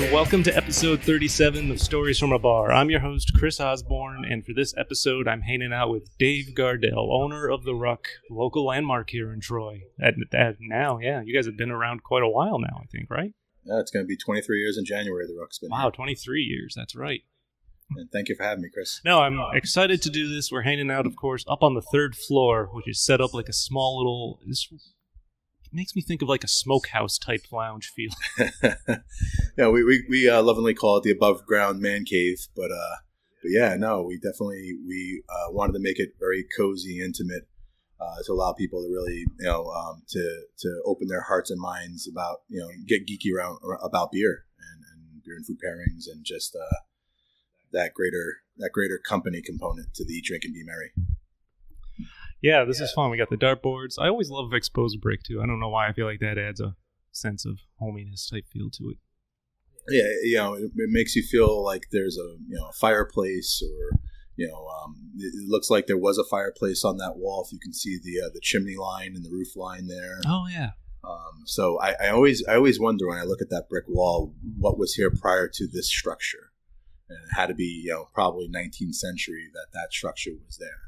and welcome to episode 37 of Stories from a Bar. I'm your host, Chris Osborne, and for this episode, I'm hanging out with Dave Gardell, owner of the Ruck, local landmark here in Troy. Now, you guys have been around quite a while now, I think, right? Yeah, it's going to be 23 years in January, the Ruck's been Wow, here. 23 years, that's right. And thank you for having me, Chris. No, I'm excited to do this. We're hanging out, of course, up on the third floor, which is set up like a small little... It makes me think of like a smokehouse type lounge feel. Yeah, we lovingly call it the above ground man cave, but yeah, no, we wanted to make it very cozy, intimate, to allow people to really to open their hearts and minds about get geeky about beer and beer and food pairings and just that greater company component to the Eat, Drink, and Be Merry. Yeah, this is fun. We got the dartboards. I always love exposed brick, too. I don't know why. I feel like that adds a sense of hominess type feel to it. Yeah, it makes you feel like there's a fireplace, or it looks like there was a fireplace on that wall. If you can see the chimney line and the roof line there. Oh yeah. So I always wonder when I look at that brick wall, what was here prior to this structure, and it had to be probably 19th century that structure was there.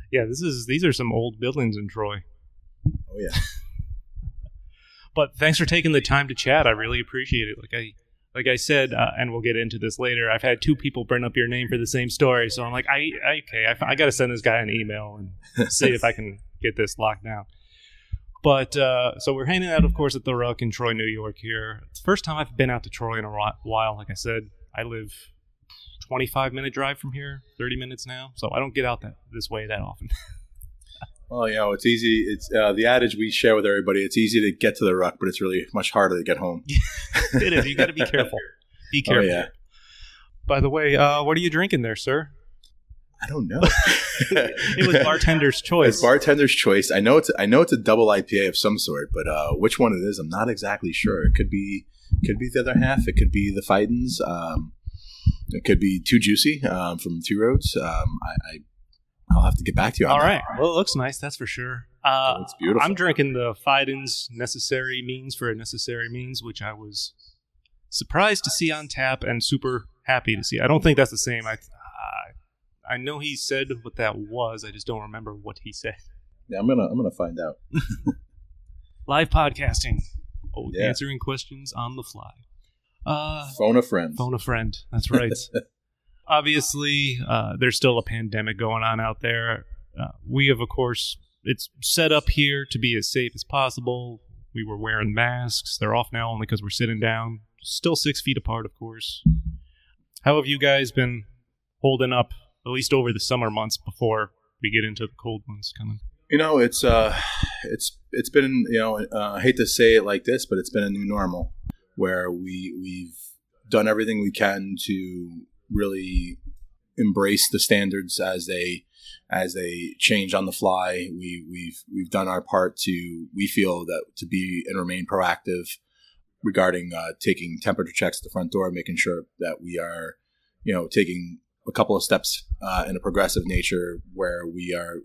Yeah, these are some old buildings in Troy. Oh yeah. But thanks for taking the time to chat. I really appreciate it. Like I said, and we'll get into this later. I've had two people bring up your name for the same story, so I'm like, I got to send this guy an email and see if I can get this locked down. But so we're hanging out, of course, at the Ruck in Troy, New York. Here, it's the first time I've been out to Troy in a while. Like I said, I live 25-minute drive from here, 30 minutes now, so I don't get out this way that often. Well, it's easy. It's the adage we share with everybody. It's easy to get to the Ruck, but it's really much harder to get home. It is. You got to be careful. Be careful. Oh, yeah. By the way, what are you drinking there, sir? I don't know. It was bartender's choice. It's bartender's choice. I know it's a double IPA of some sort, but which one it is, I'm not exactly sure. It could be the other half. It could be the Fidens. It could be Too Juicy from Two Roads. I'll have to get back to you on that. All right. Well, it looks nice, that's for sure. It's beautiful. I'm drinking the Fidens Necessary Means for a Necessary Means, which I was surprised to see on tap and super happy to see. I don't think that's the same. I know he said what that was. I just don't remember what he said. Yeah, I'm gonna find out. Live podcasting. Answering questions on the fly. Phone a friend. Phone a friend. That's right. Obviously, there's still a pandemic going on out there. We have, of course, it's set up here to be as safe as possible. We were wearing masks. They're off now only because we're sitting down. Still 6 feet apart, of course. How have you guys been holding up, at least over the summer months before we get into the cold ones coming? It's been, I hate to say it like this, but it's been a new normal, where we've done everything we can to really embrace the standards as they change on the fly. We've done our part we feel that to be and remain proactive regarding taking temperature checks at the front door, making sure that we are taking a couple of steps in a progressive nature where we are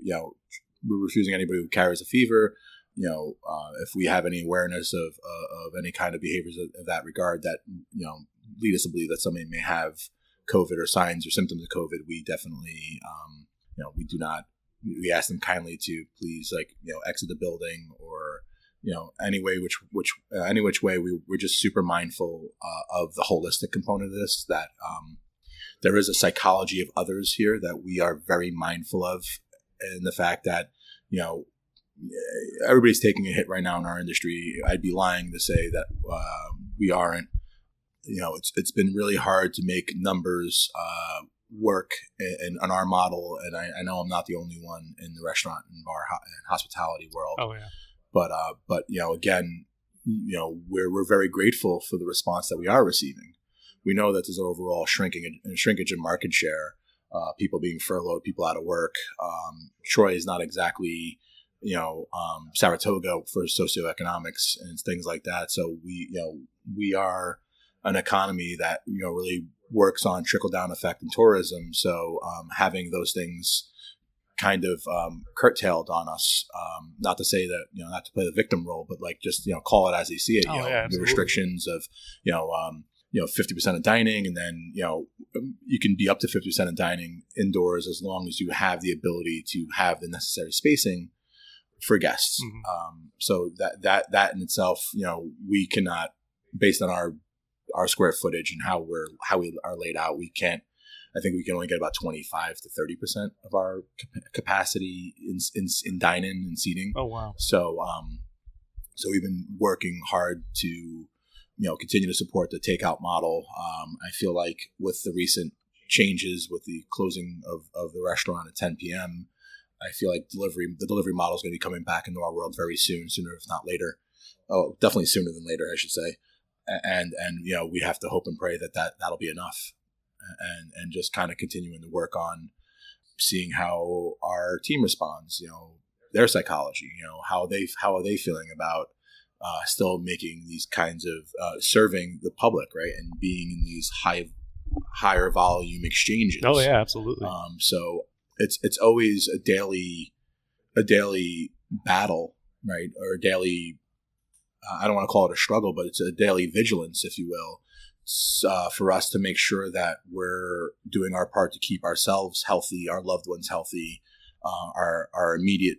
we're refusing anybody who carries a fever. If we have any awareness of any kind of behaviors of that regard that, lead us to believe that somebody may have COVID or signs or symptoms of COVID, we definitely, we ask them kindly to please, exit the building or, any which way. We're just super mindful of the holistic component of this, that there is a psychology of others here that we are very mindful of, and the fact that, everybody's taking a hit right now in our industry. I'd be lying to say that we aren't. It's been really hard to make numbers work in our model, and I know I'm not the only one in the restaurant and bar and hospitality world. Oh yeah. But again, we're very grateful for the response that we are receiving. We know that there's overall shrinkage in market share, people being furloughed, people out of work. Troy is not exactly Saratoga for socioeconomics and things like that. So we are an economy that really works on trickle down effect in tourism. So having those things kind of curtailed on us, not to say that not to play the victim role, but just call it as they see it. The restrictions of 50% of dining, and then, you can be up to 50% of dining indoors as long as you have the ability to have the necessary spacing for guests. So that in itself, we cannot, based on our square footage and how we are laid out, I think we can only get about 25 to 30% of our capacity in dine-in and seating. Oh, wow. So we've been working hard to, continue to support the takeout model. I feel like with the recent changes with the closing of the restaurant at 10 p.m., I feel like the delivery model is going to be coming back into our world very soon, sooner if not later. Oh, definitely sooner than later, I should say. And we have to hope and pray that'll be enough, and just kind of continuing to work on seeing how our team responds, their psychology, how are they feeling about still making these kinds of serving the public, right, and being in these higher volume exchanges. Oh yeah, absolutely. So it's always a daily battle, right, or a daily. I don't want to call it a struggle, but it's a daily vigilance, if you will, for us to make sure that we're doing our part to keep ourselves healthy, our loved ones healthy, our immediate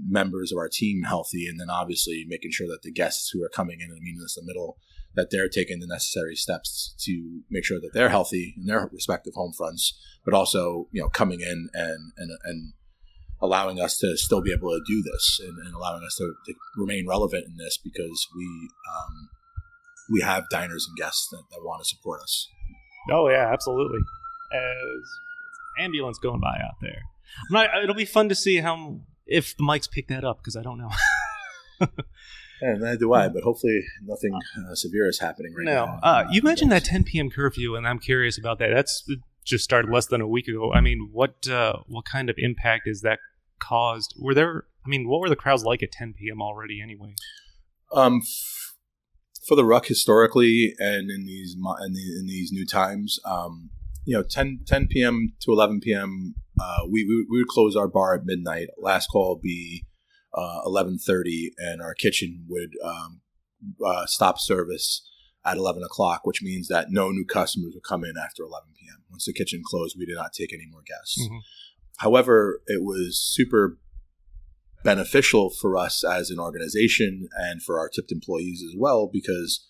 members of our team healthy, and then obviously making sure that the guests who are coming in and meeting us in the middle, that they're taking the necessary steps to make sure that they're healthy in their respective home fronts, but also coming in and allowing us to still be able to do this, and allowing us to remain relevant in this, because we have diners and guests that want to support us. Oh yeah, absolutely. As ambulance going by out there, it'll be fun to see if the mics pick that up, because I don't know. And neither do I, but hopefully nothing severe is happening right now. You mentioned that 10 p.m. curfew, and I'm curious about that. That's just started less than a week ago. I mean, what kind of impact is that caused? What were the crowds like at 10 p.m. already anyway? For the Ruck historically, and in these new times, 10 p.m. to 11 p.m. We would close our bar at midnight. Last call would be 11:30, and our kitchen would stop service at 11 o'clock, which means that no new customers would come in after 11 p.m. Once the kitchen closed, we did not take any more guests. Mm-hmm. However, it was super beneficial for us as an organization and for our tipped employees as well, because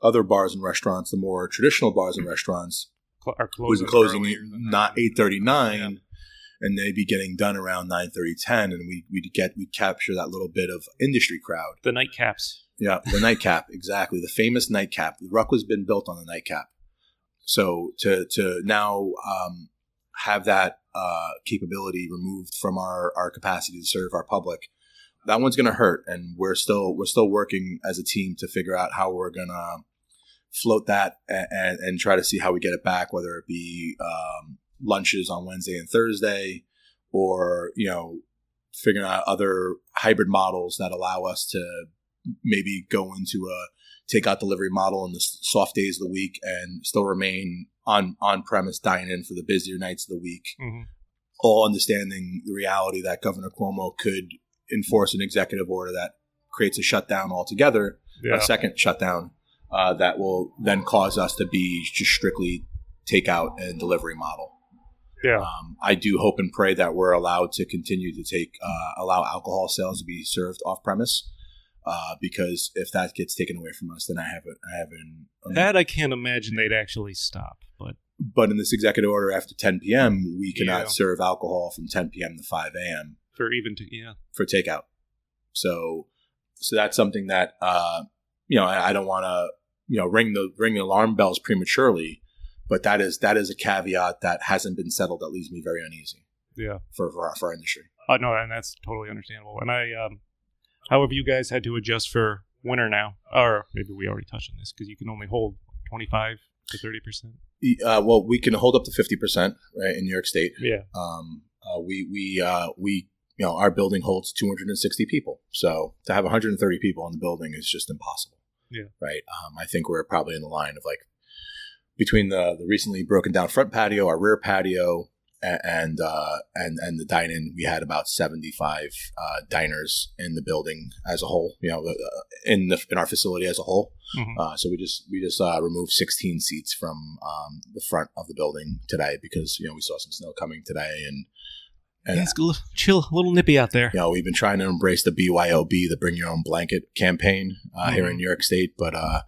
other bars and restaurants, the more traditional bars and restaurants, are closing not 8:39, and they'd be getting done around 9:30, 10, and we'd capture that little bit of industry crowd. The nightcaps. Yeah, the nightcap, exactly. The famous nightcap. The Ruck has been built on the nightcap. So to now have that capability removed from our capacity to serve our public, that one's going to hurt, and we're still working as a team to figure out how we're going to float that and try to see how we get it back, whether it be lunches on Wednesday and Thursday, or figuring out other hybrid models that allow us to maybe go into a takeout delivery model in the soft days of the week and still remain on-premise dine-in for the busier nights of the week. Mm-hmm. All understanding the reality that Governor Cuomo could enforce an executive order that creates a shutdown altogether, a second shutdown, that will then cause us to be just strictly takeout and delivery model. Yeah. I do hope and pray that we're allowed to continue to allow alcohol sales to be served off premise, because if that gets taken away from us, then I can't imagine they'd actually stop. But in this executive order, after 10 p.m., we cannot serve alcohol from 10 p.m. to 5 a.m. for takeout. So that's something that I don't want to ring the alarm bells prematurely. But that is a caveat that hasn't been settled that leaves me very uneasy. Yeah, for our industry. No, and that's totally understandable. And however, you guys had to adjust for winter now, or maybe we already touched on this, because you can only hold 25 to 30%. Well, we can hold up to 50%, right, in New York State. Yeah. We our building holds 260 people, so to have 130 people in the building is just impossible. Yeah. Right. I think we're probably in the line of between the recently broken down front patio, our rear patio, and the dine-in, we had about 75 diners in the building as a whole, in our facility as a whole. Mm-hmm. So we just removed 16 seats from the front of the building today because we saw some snow coming today, and it's chill, a little nippy out there. We've been trying to embrace the BYOB, the Bring Your Own Blanket campaign here in New York State, but I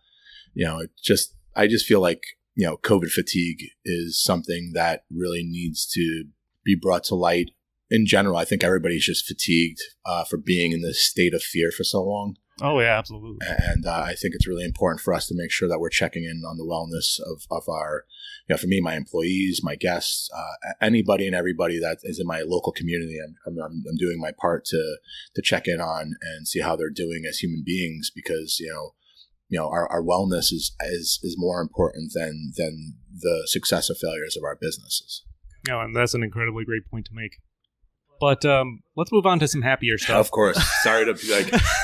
just feel like COVID fatigue is something that really needs to be brought to light. In general, I think everybody's just fatigued for being in this state of fear for so long. Oh, yeah, absolutely. And I think it's really important for us to make sure that we're checking in on the wellness of our, for me, my employees, my guests, anybody and everybody that is in my local community. I'm doing my part to check in on and see how they're doing as human beings, because, our wellness is more important than the success or failures of our businesses. And that's an incredibly great point to make. But let's move on to some happier stuff. Of course. Sorry to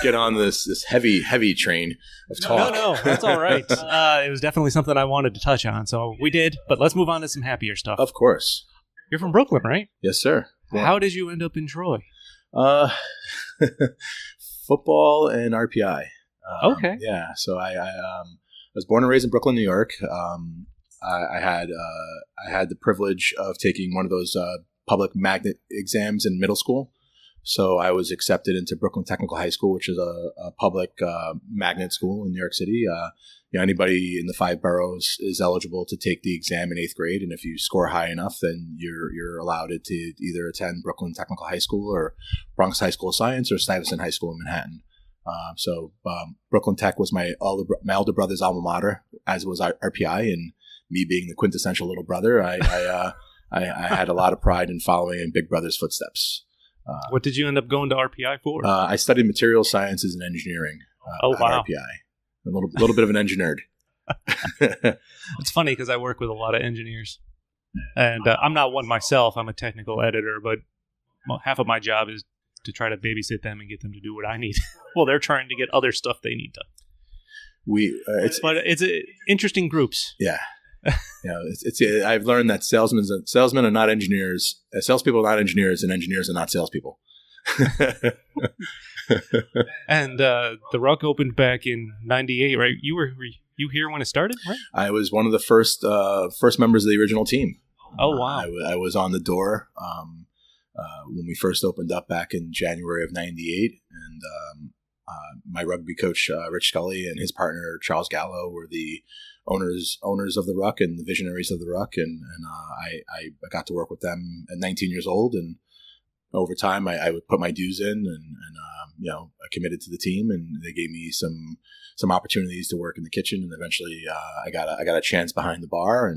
get on this heavy train of talk. No, that's all right. It was definitely something I wanted to touch on, so we did. But let's move on to some happier stuff. Of course. You're from Brooklyn, right? Yes, sir. Yeah. How did you end up in Troy? Football and RPI. Okay. Yeah. So I was born and raised in Brooklyn, New York. I had the privilege of taking one of those public magnet exams in middle school. So I was accepted into Brooklyn Technical High School, which is a public magnet school in New York City. Anybody in the 5 boroughs is eligible to take the exam in 8th grade, and if you score high enough, then you're allowed to either attend Brooklyn Technical High School or Bronx High School of Science or Stuyvesant High School in Manhattan. So Brooklyn Tech was my elder brother's alma mater, as was RPI, and me being the quintessential little brother, I had a lot of pride in following in Big Brother's footsteps. What did you end up going to RPI for? I studied material sciences and engineering at RPI. A little bit of an engineer. It's funny because I work with a lot of engineers, and I'm not one myself. I'm a technical editor, but half of my job is to try to babysit them and get them to do what I need. Well, they're trying to get other stuff they need done. But it's interesting groups. Yeah. I've learned that salesmen are not engineers. Salespeople are not engineers, and engineers are not salespeople. And the Ruck opened back in '98, right? You were here when it started, right? I was one of the first members of the original team. Oh wow! I was on the door when we first opened up back in January of '98, and my rugby coach Rich Scully and his partner Charles Gallo were the owners of the Ruck and the visionaries of the Ruck, and I got to work with them at 19 years old, and over time I would put my dues in, and I committed to the team, and they gave me some opportunities to work in the kitchen, and eventually I got a chance behind the bar,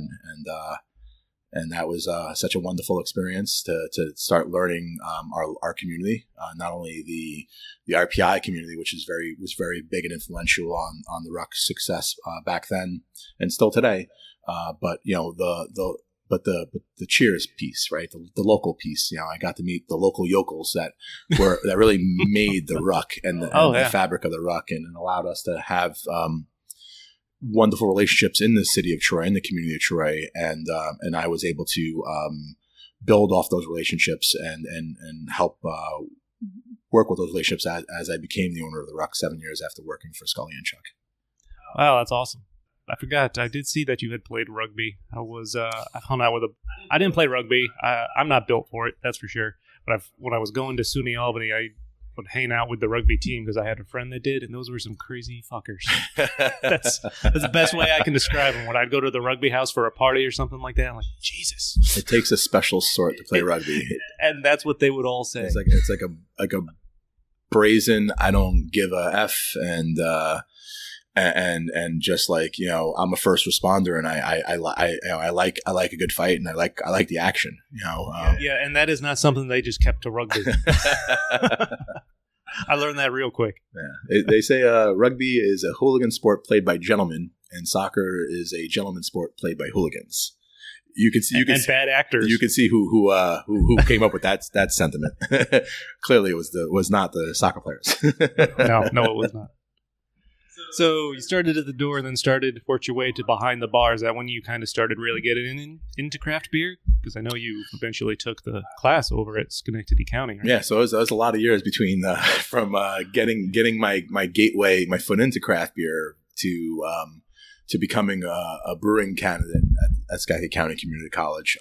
and that was such a wonderful experience to start learning our community, not only the RPI community, which was very big and influential on the Ruck's success back then and still today, but the cheers piece, right? The local piece. I got to meet the local yokels that really made the Ruck and the fabric of the Ruck, and allowed us to have wonderful relationships in the city of Troy, in the community of Troy, and I was able to build off those relationships and help work with those relationships as I became the owner of the Ruck 7 years after working for Scully and Chuck. Wow, that's awesome. I forgot. I did see that you had played rugby. I hung out with I didn't play rugby. I'm not built for it, that's for sure. But when I was going to SUNY Albany, I would hang out with the rugby team because I had a friend that did, and those were some crazy fuckers. That's the best way I can describe them. When I'd go to the rugby house for a party or something like that, I'm like, Jesus. It takes a special sort to play rugby. And that's what they would all say. It's like a brazen, I don't give a F, and just like, I'm a first responder, and I like a good fight, and I like the action, Yeah, and that is not something they just kept to rugby. I learned that real quick. Yeah, they say rugby is a hooligan sport played by gentlemen, and soccer is a gentleman sport played by hooligans. You can see, bad actors. You can see who came up with that sentiment. Clearly, it was not the soccer players. No, it was not. So you started at the door and then started to work your way to behind the bar. Is that when you kind of started really getting into craft beer? Because I know you eventually took the class over at Schenectady County, right? Yeah, so it was a lot of years between from getting my gateway, my foot into craft beer to becoming a brewing candidate at Schenectady County Community College.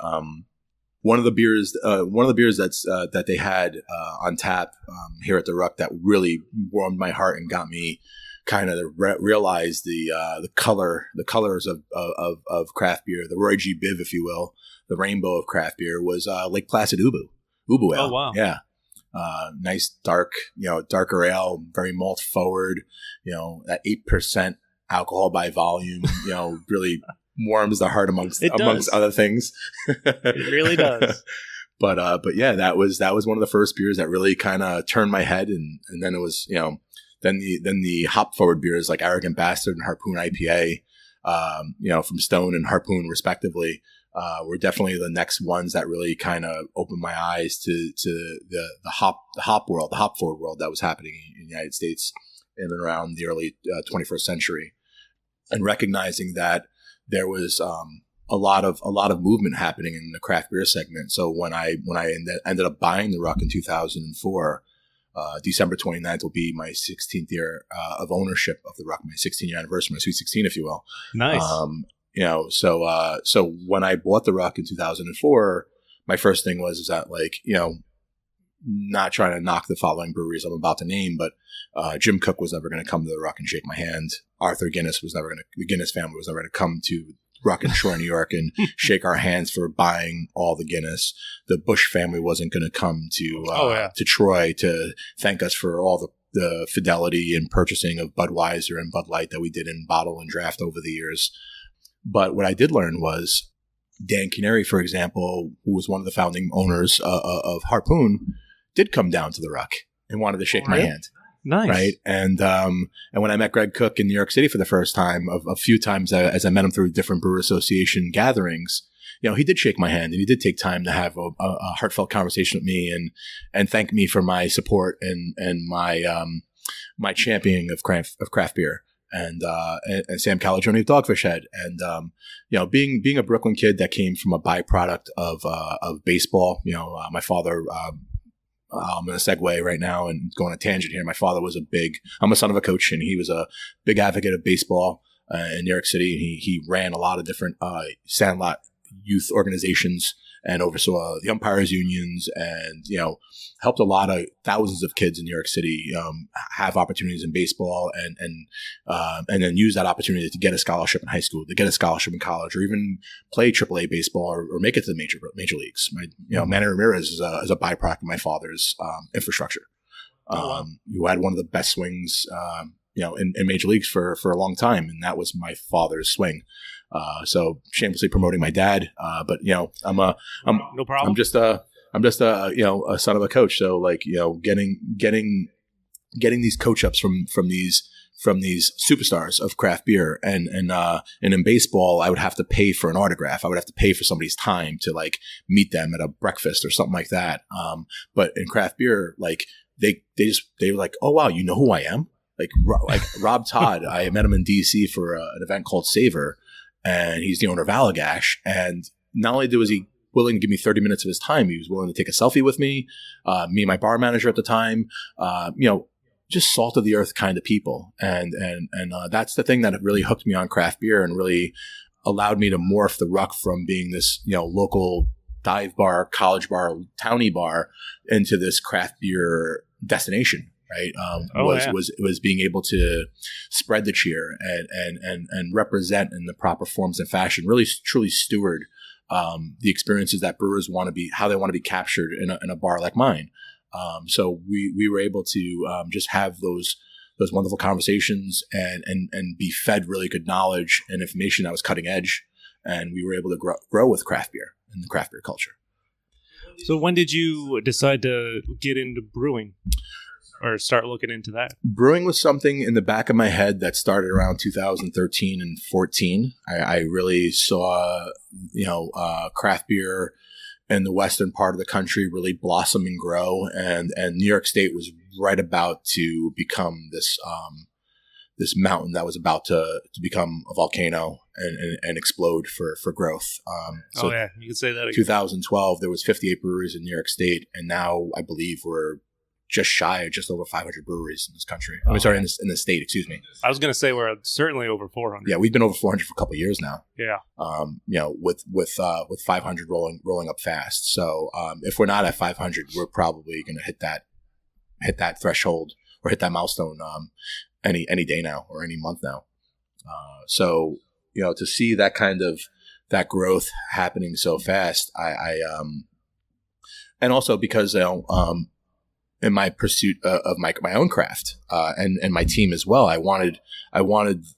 One of the beers that's that they had on tap here at the Ruck that really warmed my heart and got me kind of realize the colors of craft beer, the Roy G. Biv, if you will, the rainbow of craft beer was Lake Placid Ubu Ale. Oh wow! Yeah, nice darker ale, very malt forward. That 8% alcohol by volume. Really warms the heart amongst other things. It really does. But yeah, that was one of the first beers that really kind of turned my head, and then it was then the hop forward beers like Arrogant Bastard and Harpoon IPA, from Stone and Harpoon respectively, were definitely the next ones that really kind of opened my eyes to the hop world, the hop forward world that was happening in the United States in and around the early 21st century, and recognizing that there was a lot of movement happening in the craft beer segment. So when I ended up buying the Ruck in 2004. December 29th will be my 16th year of ownership of the Ruck, my 16-year anniversary, my Sweet 16, if you will. Nice. So when I bought the Ruck in 2004, my first thing was that not trying to knock the following breweries I'm about to name, but Jim Koch was never going to come to the Ruck and shake my hand. The Guinness family was never going to come to Ruck in Troy, New York, and shake our hands for buying all the Guinness. The Bush family wasn't going to come to Troy to thank us for all the fidelity and purchasing of Budweiser and Bud Light that we did in bottle and draft over the years. But what I did learn was Dan Canary, for example, who was one of the founding owners of Harpoon, did come down to the Ruck and wanted to shake my hand. Nice. Right. And when I met Greg Cook in New York City for the first time, a few times as I met him through different Brewer Association gatherings, he did shake my hand and he did take time to have a heartfelt conversation with me and thank me for my support and my championing of craft beer. And Sam Calagione of Dogfish Head. And, being a Brooklyn kid that came from a byproduct of baseball, my father, I'm going to segue right now and go on a tangent here. My father was I'm a son of a coach, and he was a big advocate of baseball in New York City. He ran a lot of different sandlot youth organizations and oversaw the umpires unions and, helped a lot of thousands of kids in New York City have opportunities in baseball and then use that opportunity to get a scholarship in high school, to get a scholarship in college, or even play AAA baseball or make it to the major leagues. Manny Ramirez is a byproduct of my father's infrastructure. Who had one of the best swings, in major leagues for a long time, and that was my father's swing. So shamelessly promoting my dad, but no problem. I'm just a son of a coach. So getting these coach ups from these superstars of craft beer and in baseball, I would have to pay for an autograph. I would have to pay for somebody's time to meet them at a breakfast or something like that. But in craft beer, they were like, oh wow, you know who I am? Like Rob Todd, I met him in DC for an event called Savor, and he's the owner of Allagash. And not only was he willing to give me 30 minutes of his time, he was willing to take a selfie with me, me and my bar manager at the time, just salt of the earth kind of people. And that's the thing that really hooked me on craft beer and really allowed me to morph the Ruck from being this, local dive bar, college bar, towny bar into this craft beer destination. Right. Was being able to spread the cheer and represent in the proper forms and fashion, really truly steward the experiences that brewers want to be, how they want to be captured in a bar like mine. So we were able to just have those wonderful conversations and be fed really good knowledge and information that was cutting edge. And we were able to grow with craft beer and the craft beer culture. So when did you decide to get into brewing? Or start looking into that? Brewing was something in the back of my head that started around 2013 and 14. I really saw, craft beer in the western part of the country really blossom and grow, and New York State was right about to become this mountain that was about to become a volcano and explode for growth. So you can say that again. 2012, there was 58 breweries in New York State, and now I believe we're just over 500 breweries in this country. In the state, excuse me. I was going to say we're certainly over 400. Yeah, we've been over 400 for a couple of years now. Yeah. With 500 rolling up fast. So if we're not at 500, we're probably going to hit that threshold or hit that milestone any day now or any month now. So to see that kind of that growth happening so fast, I and also because in my pursuit of my own craft and my team as well, I wanted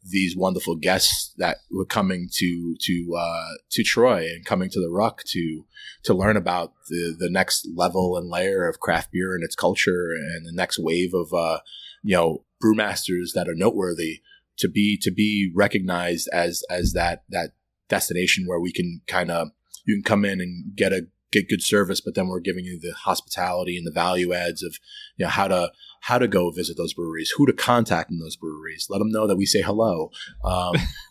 these wonderful guests that were coming to Troy and coming to the Ruck to learn about the next level and layer of craft beer and its culture and the next wave of brewmasters that are noteworthy to be recognized as that destination where you can come in and get good service, but then we're giving you the hospitality and the value adds of how to go visit those breweries, who to contact in those breweries, let them know that we say hello.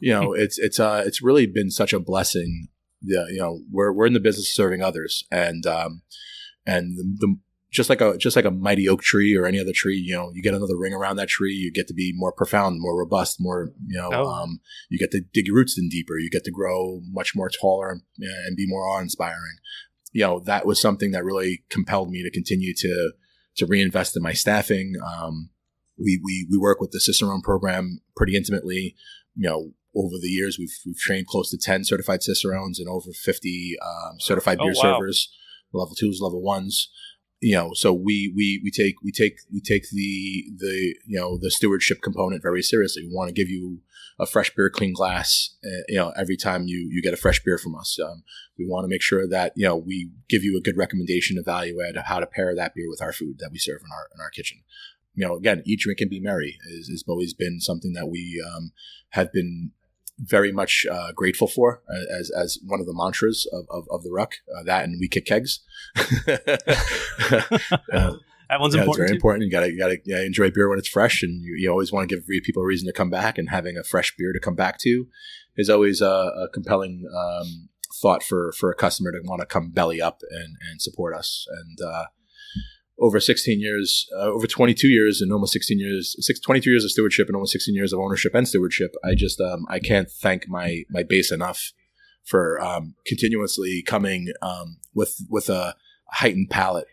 It's really been such a blessing. We're in the business of serving others, and the just like a mighty oak tree or any other tree, you get another ring around that tree, you get to be more profound, more robust, more, you get to dig your roots in deeper, you get to grow much more taller and be more awe-inspiring. That was something that really compelled me to continue to reinvest in my staffing. We work with the Cicerone program pretty intimately. Over the years, we've trained close to 10 certified Cicerones and over 50 certified beer servers, level 2s, level 1s. So we take the stewardship component very seriously. We want to give you a fresh beer, clean glass, every time you get a fresh beer from us. We want to make sure that, we give you a good recommendation, a value add of how to pair that beer with our food that we serve in our kitchen. Again, eat, drink, and be merry has always been something that we have been very much grateful for as one of the mantras of the Ruck. That and we kick kegs. That one's important. It's very important. You gotta enjoy beer when it's fresh, and you always want to give people a reason to come back. And having a fresh beer to come back to is always a compelling thought for a customer to want to come belly up and support us. And over 16 years, over 22 years and almost 16 years, 22 years of stewardship and almost 16 years of ownership and stewardship, I just, I can't thank my base enough for continuously coming with a heightened palate.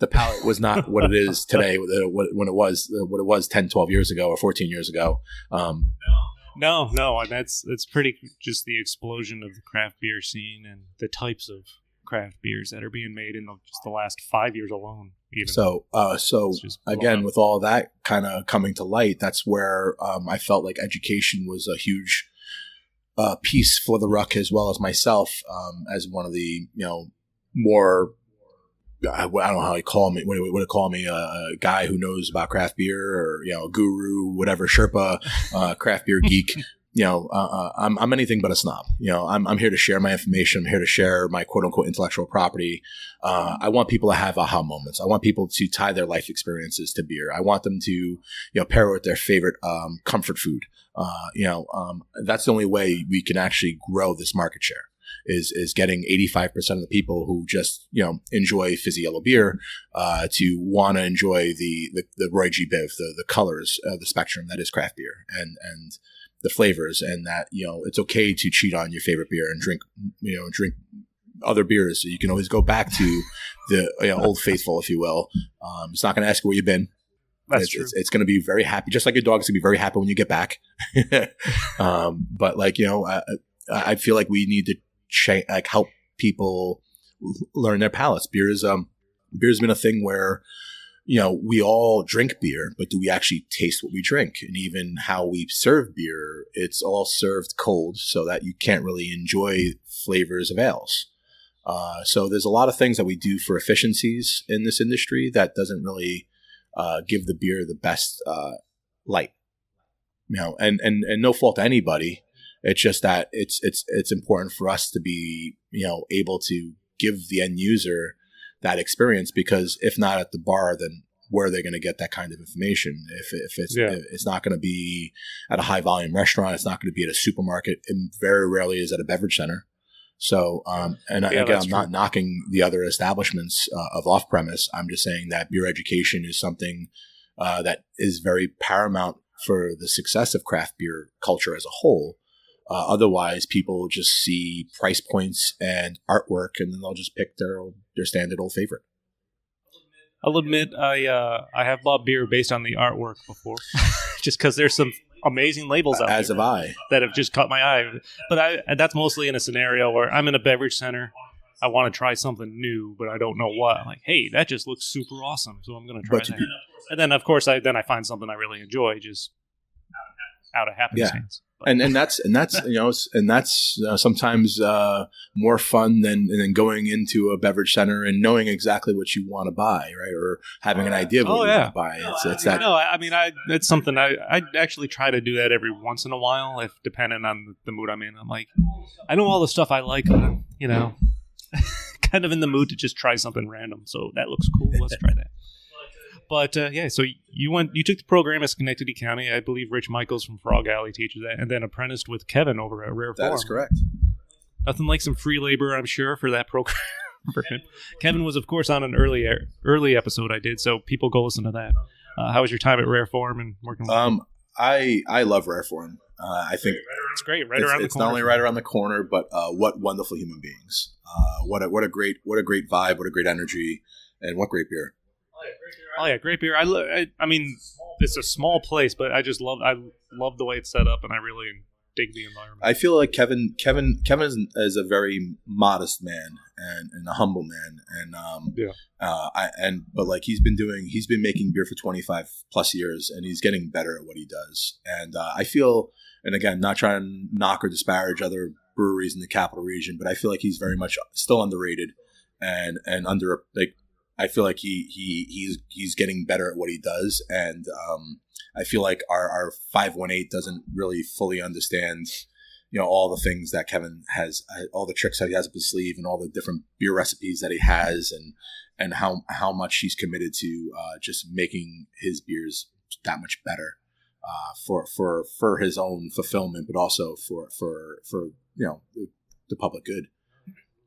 The palate was not what it is today, when it was 10, 12 years ago or 14 years ago. No, and that's pretty just the explosion of the craft beer scene and the types of craft beers that are being made in just the last 5 years alone. Even. So again, with all that kind of coming to light, that's where I felt like education was a huge piece for the Ruck as well as myself, as one of the more. I don't know how you call me. What do you call me? A guy who knows about craft beer, or a guru, whatever, Sherpa, craft beer geek. I'm anything but a snob. I'm here to share my information. I'm here to share my quote unquote intellectual property. I want people to have aha moments. I want people to tie their life experiences to beer. I want them to, pair it with their favorite comfort food. That's the only way we can actually grow this market share. Is getting 85% of the people who just enjoy fizzy yellow beer to want to enjoy the Roy G. Biv, the colors, the spectrum that is craft beer and the flavors, and that it's okay to cheat on your favorite beer and drink other beers. So you can always go back to the old faithful, if you will. It's not going to ask you where you've been. That's true. It's going to be very happy, just like your dog's going to be very happy when you get back. But I feel like we need to help people learn their palates. Beer's been a thing where we all drink beer, but do we actually taste what we drink? And even how we serve beer, it's all served cold so that you can't really enjoy flavors of ales. So there's a lot of things that we do for efficiencies in this industry that doesn't really give the beer the best light. And no fault to anybody. It's just that it's important for us to be, able to give the end user that experience, because if not at the bar, then where they're going to get that kind of information. If it's not going to be at a high volume restaurant, it's not going to be at a supermarket, and very rarely is at a beverage center. So, again, I'm not knocking the other establishments of off premise. I'm just saying that beer education is something that is very paramount for the success of craft beer culture as a whole. Otherwise, people just see price points and artwork, and then they'll just pick their standard old favorite. I'll admit I have bought beer based on the artwork before, just because there's some amazing labels out as there have I. That have just caught my eye. But that's mostly in a scenario where I'm in a beverage center. I want to try something new, but I don't know what. I'm like, hey, that just looks super awesome, so I'm going to try that. And then, of course, I find something I really enjoy, just out of happenstance. And that's sometimes more fun than going into a beverage center and knowing exactly what you want to buy, right? Or having an idea of what you want to buy. It's that. No, I mean, it's something I actually try to do that every once in a while, if depending on the mood I'm in. I'm like, I know all the stuff I like, kind of in the mood to just try something random. So that looks cool. Let's try that. But so you took the program at Schenectady County. I believe Rich Michaels from Frog Alley teaches that, and then apprenticed with Kevin over at Rare Form. That is correct. Nothing like some free labor, I'm sure, for that program. For him. Kevin was, of course, on an early episode I did, so people go listen to that. How was your time at Rare Form and working with him? I love Rare Form. I think it's great, right around the corner. It's not only right around the corner, but what wonderful human beings! What a great vibe! What a great energy! And what great beer! Oh yeah, great beer. I mean, it's a small place, but I love the way it's set up, and I really dig the environment. I feel like Kevin is a very modest man and a humble man, and but he's been making beer for 25 plus years, and he's getting better at what he does. And I feel, and again, not trying to knock or disparage other breweries in the capital region, but I feel like he's very much still underrated and under I feel like he's getting better at what he does, and I feel like our 518 doesn't really fully understand, all the things that Kevin has, all the tricks that he has up his sleeve, and all the different beer recipes that he has, and how much he's committed to just making his beers that much better for his own fulfillment, but also for the public good.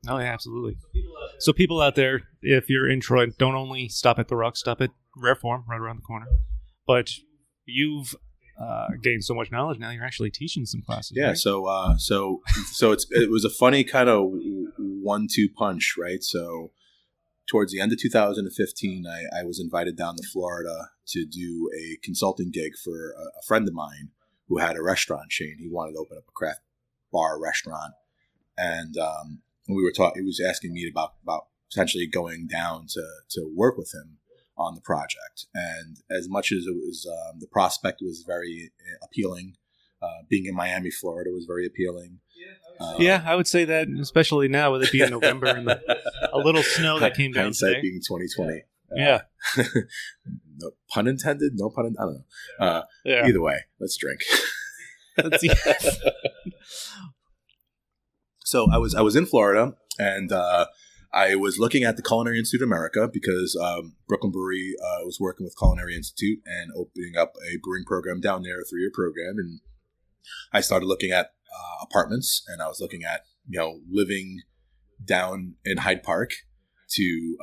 Oh, yeah, absolutely. So people out there, if you're in Troy, don't only stop at the Ruck, stop at Rare Form right around the corner. But you've gained so much knowledge now, you're actually teaching some classes. Yeah, right? So it was a funny kind of 1-2 punch, right? So towards the end of 2015, I was invited down to Florida to do a consulting gig for a friend of mine who had a restaurant chain. He wanted to open up a craft bar restaurant, and we were talking. He was asking me about potentially going down to work with him on the project. And as much as it was, the prospect was very appealing. Being in Miami, Florida was very appealing. Yeah, I would say that, especially now with it being November and a little snow that came down today. Hindsight being 2020. Yeah. No pun intended. No pun. I don't know. Yeah. Either way, let's drink. So I was in Florida, and I was looking at the Culinary Institute of America because Brooklyn Brewery was working with Culinary Institute and opening up a brewing program down there, a 3-year program. And I started looking at apartments, and I was looking at living down in Hyde Park to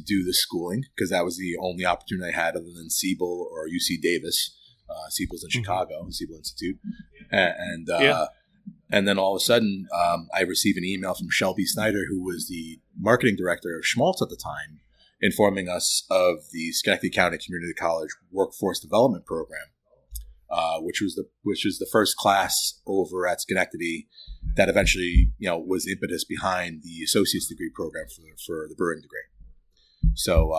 do the schooling, because that was the only opportunity I had other than Siebel or UC Davis. Siebel's in Chicago, the Siebel Institute, and then all of a sudden, I received an email from Shelby Snyder, who was the marketing director of Schmaltz at the time, informing us of the Schenectady County Community College Workforce Development Program, which was the first class over at Schenectady that eventually was the impetus behind the associate's degree program for the brewing degree. So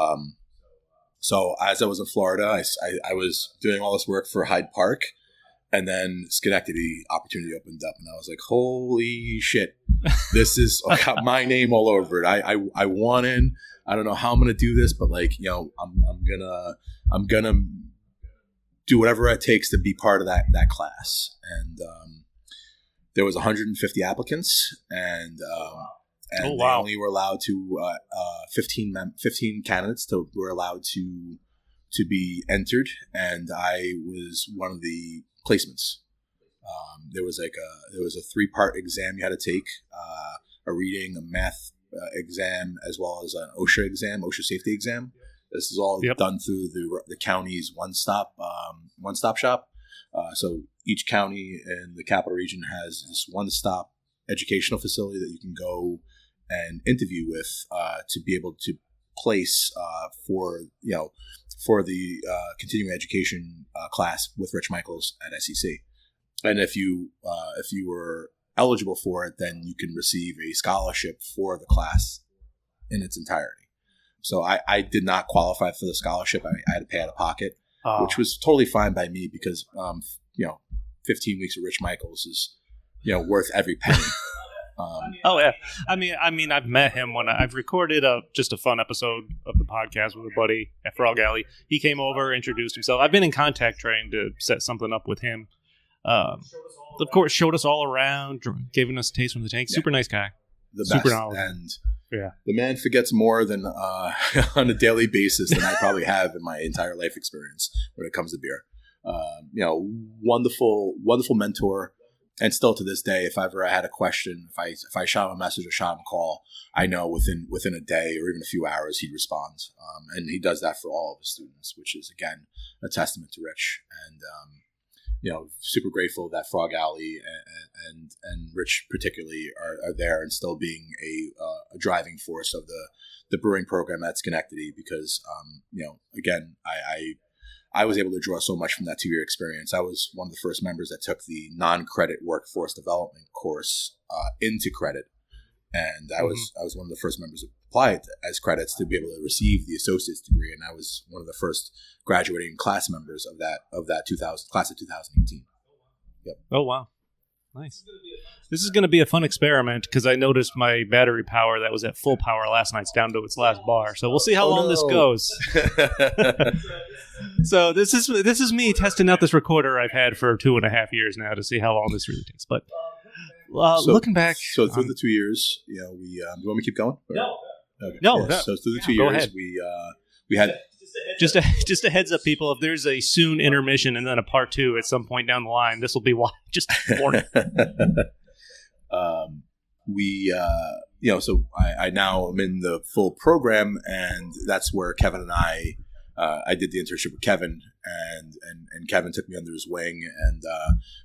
as I was in Florida, I was doing all this work for Hyde Park. And then Schenectady opportunity opened up, and I was like, "Holy shit! This is got my name all over it. I want in. I don't know how I'm gonna do this, but I'm gonna do whatever it takes to be part of that class." And there was 150 applicants, and they only were allowed to 15 candidates were allowed to to be entered, and I was one of the placements. There was a 3-part exam you had to take, a reading, a math exam, as well as an OSHA safety exam. This is all done through the county's one-stop shop. So each county in the capital region has this one-stop educational facility that you can go and interview with to be able to place for the continuing education class with Rich Michaels at SEC. And if you were eligible for it, then you can receive a scholarship for the class in its entirety. So I did not qualify for the scholarship. I had to pay out of pocket, which was totally fine by me because 15 weeks of Rich Michaels is worth every penny. Oh yeah, I mean, I've met him when I've recorded just a fun episode of the podcast with a buddy at Frog Alley. He came over, introduced himself. I've been in contact trying to set something up with him. Of course, showed us all around, giving us a taste from the tank. Super nice guy. The super best. knowledgeable. And the man forgets more than on a daily basis than I probably have in my entire life experience when it comes to beer. Wonderful mentor. And still to this day, if ever I had a question, if I shot him a message or shot him a call, I know within a day or even a few hours he'd respond. And he does that for all of his students, which is again a testament to Rich. And super grateful that Frog Alley and Rich particularly are there and still being a driving force of the brewing program at Schenectady because again I was able to draw so much from that 2-year experience. I was one of the first members that took the non-credit workforce development course into credit, and I was one of the first members to apply it as credits to be able to receive the associate's degree, and I was one of the first graduating class members of that class of 2018. Yep. Oh wow, nice. This is going to be a fun experiment because I noticed my battery power that was at full power last night's down to its last bar. So we'll see how long this goes. So this is me testing out this recorder I've had for 2.5 years now to see how long this really takes. But looking back, so through the 2 years, we do you want me to keep going? Or? No. Okay. No. So through the 2 years, we had. Just a heads up, people. If there's a soon intermission and then a part 2 at some point down the line, this will be why. Just warning. So I now am in the full program, and that's where Kevin and I did the internship with Kevin, and Kevin took me under his wing, and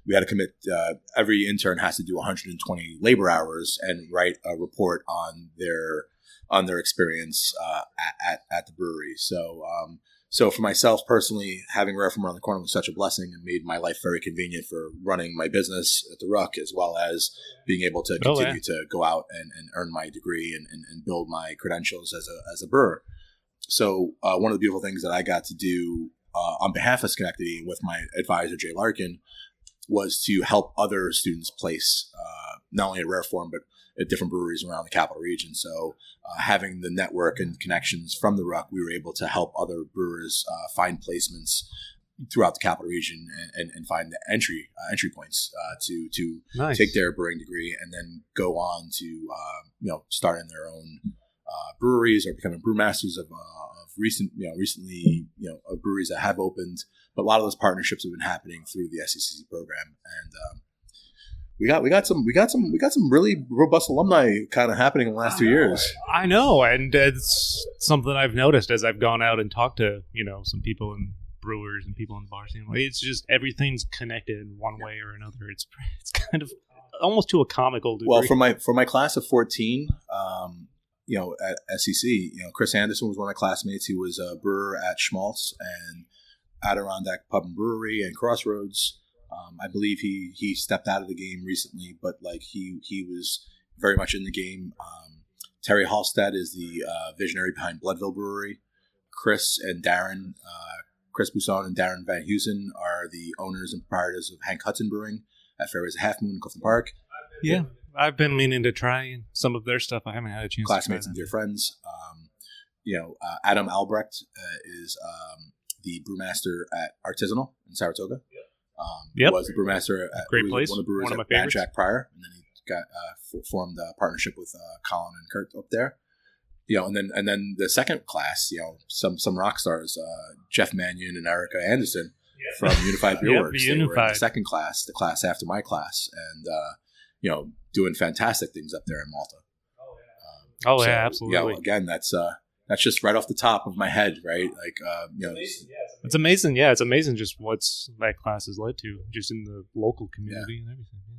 we had to commit. Every intern has to do 120 labor hours and write a report on their experience at the brewery. So for myself personally, having Rare from around the corner was such a blessing and made my life very convenient for running my business at the Ruck, as well as being able to continue to go out and earn my degree and build my credentials as a brewer. So one of the beautiful things that I got to do on behalf of Schenectady with my advisor, Jay Larkin, was to help other students place not only at Rare Form, but at different breweries around the capital region. So having the network and connections from the Ruck, we were able to help other brewers find placements throughout the capital region and find the entry points to nice. Take their brewing degree and then go on to start in their own breweries or becoming brewmasters of recently breweries that have opened. But a lot of those partnerships have been happening through the SEC program, and we got some really robust alumni kind of happening in the last 2 years. I know, and it's something I've noticed as I've gone out and talked to some people in brewers and people in the bar scene. It's just everything's connected in one way or another. It's kind of almost to a comical degree. Well, for my class of 14, at SEC, Chris Anderson was one of my classmates. He was a brewer at Schmaltz and Adirondack Pub and Brewery and Crossroads. I believe he stepped out of the game recently, but he was very much in the game. Terry Halstead is the visionary behind Bloodville Brewery. Chris Busson and Darren Van Heusen are the owners and proprietors of Hank Hudson Brewing at Fairways of Half Moon in Clifton Park. Yeah, I've been meaning to try some of their stuff. I haven't had a chance. Classmates to try and dear friends. Adam Albrecht is the brewmaster at Artisanal in Saratoga. Was the brewmaster at great place. One of the brewers one of at Bad Jack prior, and then he got formed a partnership with Colin and Kurt up there. and then the second class, some rock stars, Jeff Mannion and Erica Anderson from Unified Beer Works. They were in the second class, the class after my class, and doing fantastic things up there in Malta. Yeah, absolutely. Again, that's just right off the top of my head, right? Like, it's amazing. Yeah, it's amazing just what's that class has led to, just in the local community and everything. Yeah.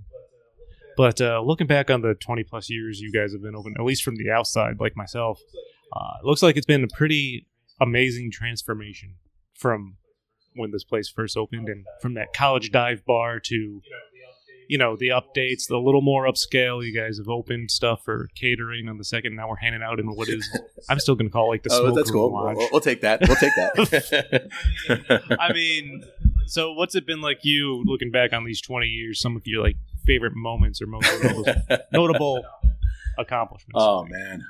But looking back on the 20 plus years you guys have been open, at least from the outside, like myself, it looks like it's been a pretty amazing transformation from when this place first opened, and from that college dive bar to the updates, the little more upscale. You guys have opened stuff for catering on the second. Now we're hanging out in what is, I'm still going to call it like the smoke that's room cool. lodge. We'll take that. I mean, so what's it been like you looking back on these 20 years, some of your like favorite moments or most notable accomplishments? Oh man.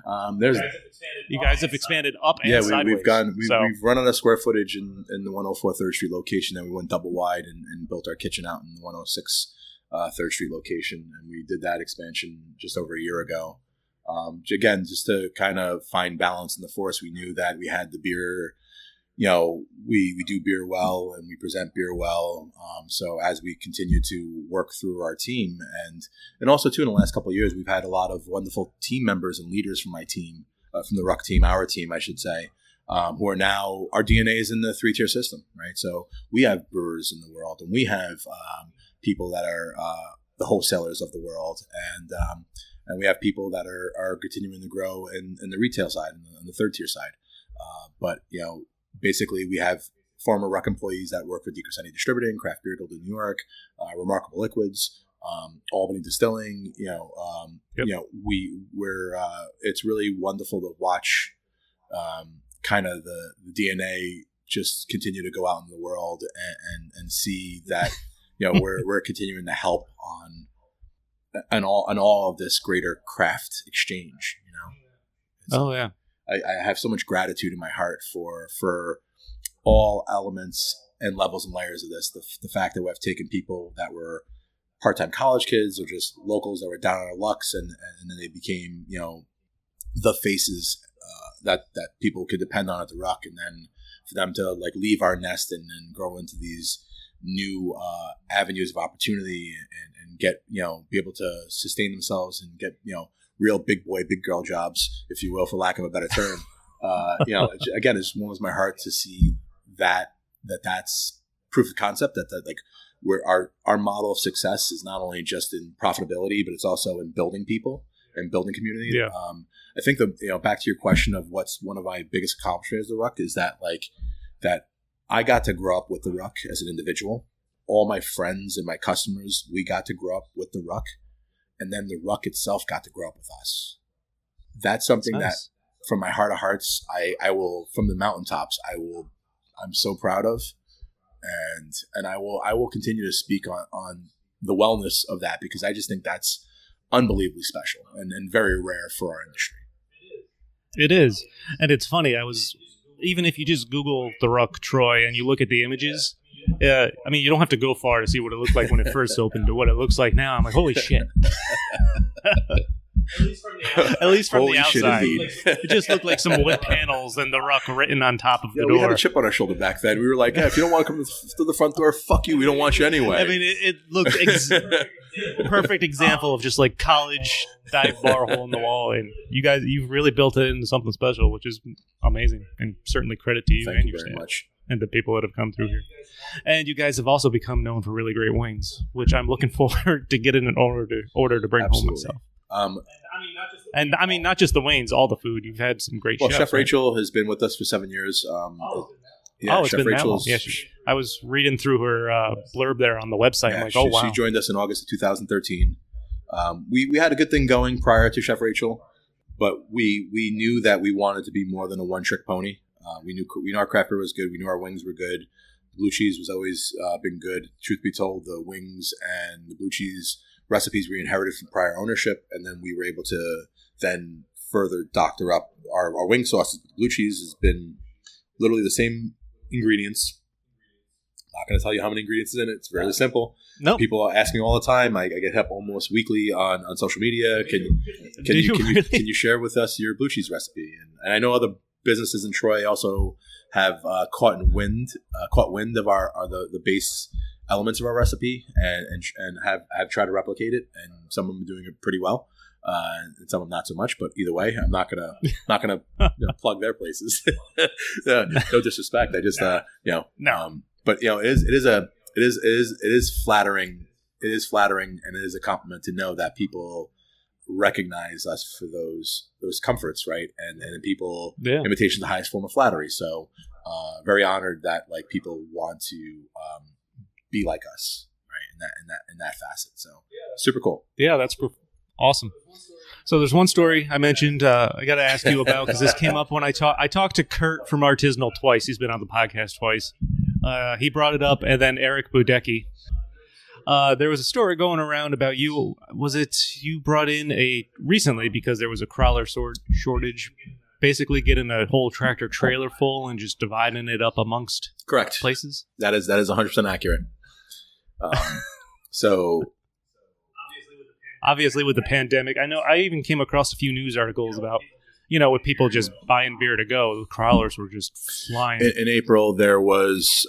You guys have expanded up and sideways. We've run out of square footage in the 104 3rd Street location. Then we went double wide and built our kitchen out in the 106 3rd Street location, and we did that expansion just over a year ago. Again, just to kind of find balance in the force. We knew that we had the beer, we do beer well and we present beer well. So as we continue to work through our team, and also too, in the last couple of years, we've had a lot of wonderful team members and leaders from my team, from the Ruck team, our team, I should say, who are now, our DNA is in the 3-tier system, right? So we have brewers in the world, and we have people that are the wholesalers of the world, and we have people that are continuing to grow in the retail side and the 3rd tier side. But basically, we have former Ruck employees that work for DeCrescenti Distributing, Craft Beer Guild in New York, Remarkable Liquids, Albany Distilling. We're it's really wonderful to watch kind of the DNA just continue to go out in the world and see that. We're continuing to help on all of this greater craft exchange. Yeah. I have so much gratitude in my heart for all elements and levels and layers of this. The fact that we've taken people that were part-time college kids or just locals that were down on their lucks, and then they became the faces that people could depend on at the Ruck, and then for them to like leave our nest and grow into these new avenues of opportunity and get be able to sustain themselves and get real big boy big girl jobs, if you will, for lack of a better term. Again, it just warms my heart to see that's proof of concept that like where our model of success is not only just in profitability, but it's also in building people and building community. I think back to your question of what's one of my biggest accomplishments of the Ruck is that I got to grow up with the Ruck as an individual. All my friends and my customers, we got to grow up with the Ruck. And then the Ruck itself got to grow up with us. That's something that, from my heart of hearts, I will, from the mountaintops, I'm so proud of. And I will continue to speak on the wellness of that, because I just think that's unbelievably special and very rare for our industry. It is. And it's funny. Even if you just Google the Ruck Troy and you look at the images, you don't have to go far to see what it looked like when it first opened to what it looks like now. I'm like, holy shit. At least from the outside. It just looked like some wood panels and the Ruck written on top of the door. We had a chip on our shoulder back then. We were like, if you don't want to come to the front door, fuck you. We don't want you anyway. It looked perfect example of just like college dive bar hole in the wall, and you've really built it into something special, which is amazing, and certainly credit to you. Thank you your very staff much. And the people that have come through here. And you guys have also become known for really great wings, which I'm looking forward to getting an order to bring home myself. Not just the wings, all the food. You've had some great chefs. Chef Rachel has been with us for 7 years. It's been that long. Yeah, I was reading through her blurb there on the website. I'm like, wow. She joined us in August of 2013. We had a good thing going prior to Chef Rachel, but we knew that we wanted to be more than a one-trick pony. We knew our craft beer was good. We knew our wings were good. Blue cheese was always been good. Truth be told, the wings and the blue cheese recipes we inherited from prior ownership, and then we were able to then further doctor up our wing sauces. Blue cheese has been literally the same ingredients. I'm not going to tell you how many ingredients is in it. It's very simple. Nope. People are asking all the time. I get help almost weekly on social media. Can you share with us your blue cheese recipe? And And I know other businesses in Troy also have caught wind of the base elements of our recipe and have tried to replicate it, and some of them are doing it pretty well, and some of them not so much. But either way, I'm not gonna plug their places. No disrespect. I just No. But it is flattering. It is flattering, and it is a compliment to know that people recognize us for those comforts, right? And people imitation is the highest form of flattery. So very honored that like people want to be like us, right? In that facet. So super cool. Yeah, that's awesome. So there's one story I mentioned I got to ask you about, because this came up when I talked to Kurt from Artisanal twice. He's been on the podcast twice. He brought it up, and then Eric Budecki. There was a story going around about you. Was it you brought in recently because there was a crawler shortage, basically getting a whole tractor trailer full and just dividing it up amongst correct places? That is 100% accurate. So obviously with the pandemic, I know I even came across a few news articles about, with people just buying beer to go, the crawlers were just flying. In April, there was,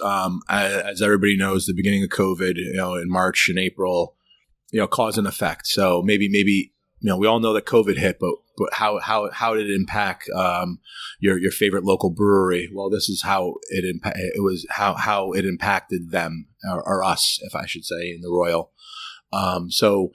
as everybody knows, the beginning of COVID, in March and April, cause and effect. So maybe, we all know that COVID hit, but how did it impact your favorite local brewery? Well, this is how how it impacted them or us, if I should say, in the Royal. So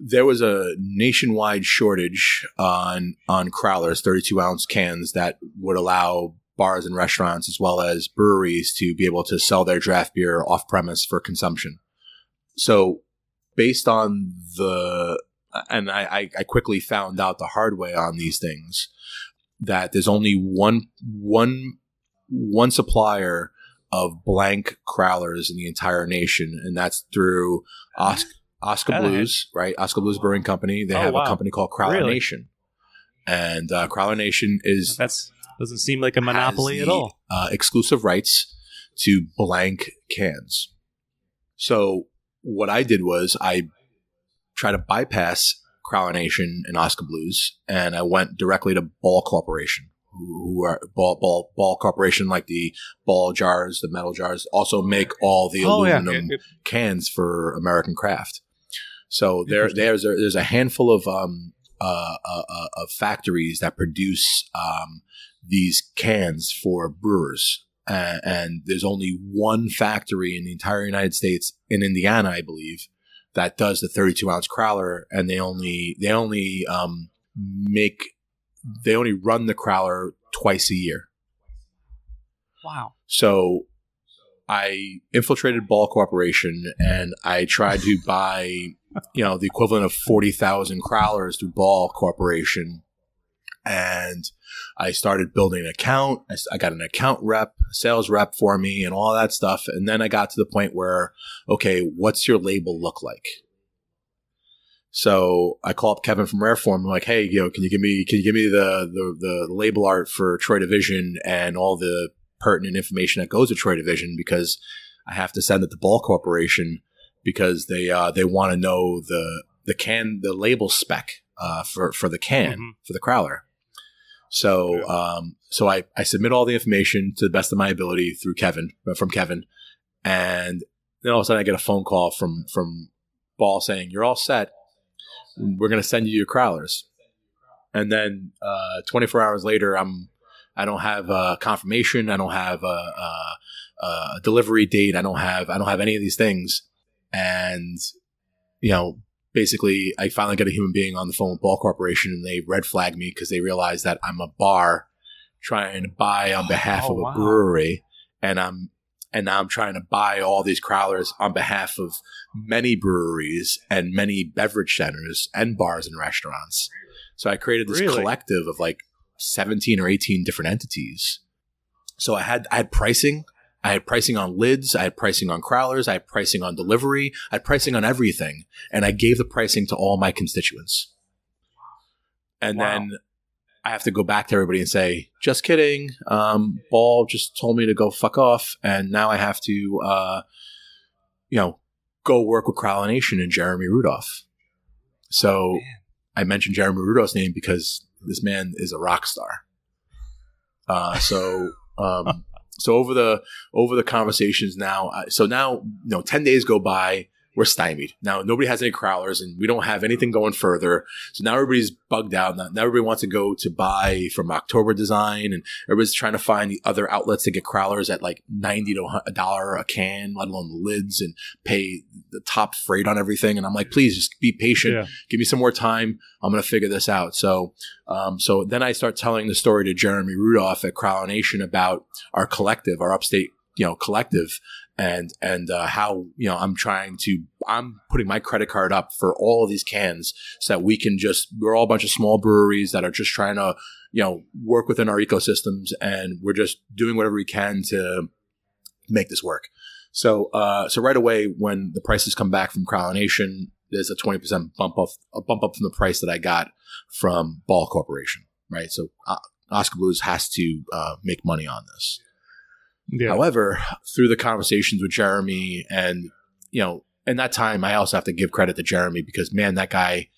there was a nationwide shortage on crowlers, 32-ounce cans that would allow bars and restaurants as well as breweries to be able to sell their draft beer off-premise for consumption. So based on and I quickly found out the hard way on these things, that there's only one supplier of blank crowlers in the entire nation, and that's through Oscar Blues, right? Oscar Blues Brewing Company. They have a company called Crowler Nation. And Crowler Nation doesn't seem like a monopoly at all. Exclusive rights to blank cans. So what I did was I tried to bypass Crowler Nation and Oscar Blues, and I went directly to Ball Corporation, who are Ball Corporation, like the ball jars, the metal jars, also make all the aluminum cans for American craft. So there's a handful of factories that produce these cans for brewers, and there's only one factory in the entire United States, in Indiana, I believe, that does the 32-ounce crowler, and they only run the crowler twice a year. Wow. So I infiltrated Ball Corporation, and I tried to buy, the equivalent of 40,000 crowlers through Ball Corporation. And I started building an account. I got an account rep, a sales rep for me, and all that stuff. And then I got to the point where, okay, what's your label look like? So I call up Kevin from Rareform. I'm like, hey, can you give me the label art for Troy Division and all the pertinent information that goes to Troy Division, because I have to send it to Ball Corporation, because they want to know the label spec for the can for the crowler. So I submit all the information to the best of my ability from Kevin, and then all of a sudden I get a phone call from Ball saying, "You're all set. We're going to send you your crowlers." And then 24 hours later, I don't have a confirmation. I don't have a delivery date. I don't have any of these things. And basically, I finally get a human being on the phone with Ball Corporation, and they red flag me because they realize that I'm a bar trying to buy on behalf of a brewery, and now I'm trying to buy all these crowlers on behalf of many breweries and many beverage centers and bars and restaurants. So I created this collective of like 17 or 18 different entities. So I had pricing. I had pricing on lids. I had pricing on crowlers. I had pricing on delivery. I had pricing on everything. And I gave the pricing to all my constituents. And then I have to go back to everybody and say, just kidding. Ball just told me to go fuck off. And now I have to, go work with Crowler Nation and Jeremy Rudolph. So I mentioned Jeremy Rudolph's name because this man is a rock star. So over the conversations now, 10 days go by. We're stymied. Now, nobody has any crowlers, and we don't have anything going further. So now everybody's bugged out. Now everybody wants to go to buy from October Design, and everybody's trying to find the other outlets to get crowlers at like $90 to $1 a can, let alone the lids, and pay the top freight on everything. And I'm like, please just be patient. Yeah. Give me some more time. I'm going to figure this out. So then I start telling the story to Jeremy Rudolph at Crowler Nation about our collective, our upstate, collective. And how, I'm putting my credit card up for all of these cans so that we're all a bunch of small breweries that are just trying to, work within our ecosystems, and we're just doing whatever we can to make this work. So right away, when the prices come back from Crowler Nation, there's a 20% bump up from the price that I got from Ball Corporation, right? So Oscar Blues has to make money on this. Yeah. However, through the conversations with Jeremy and, in that time, I also have to give credit to Jeremy because, man, that guy,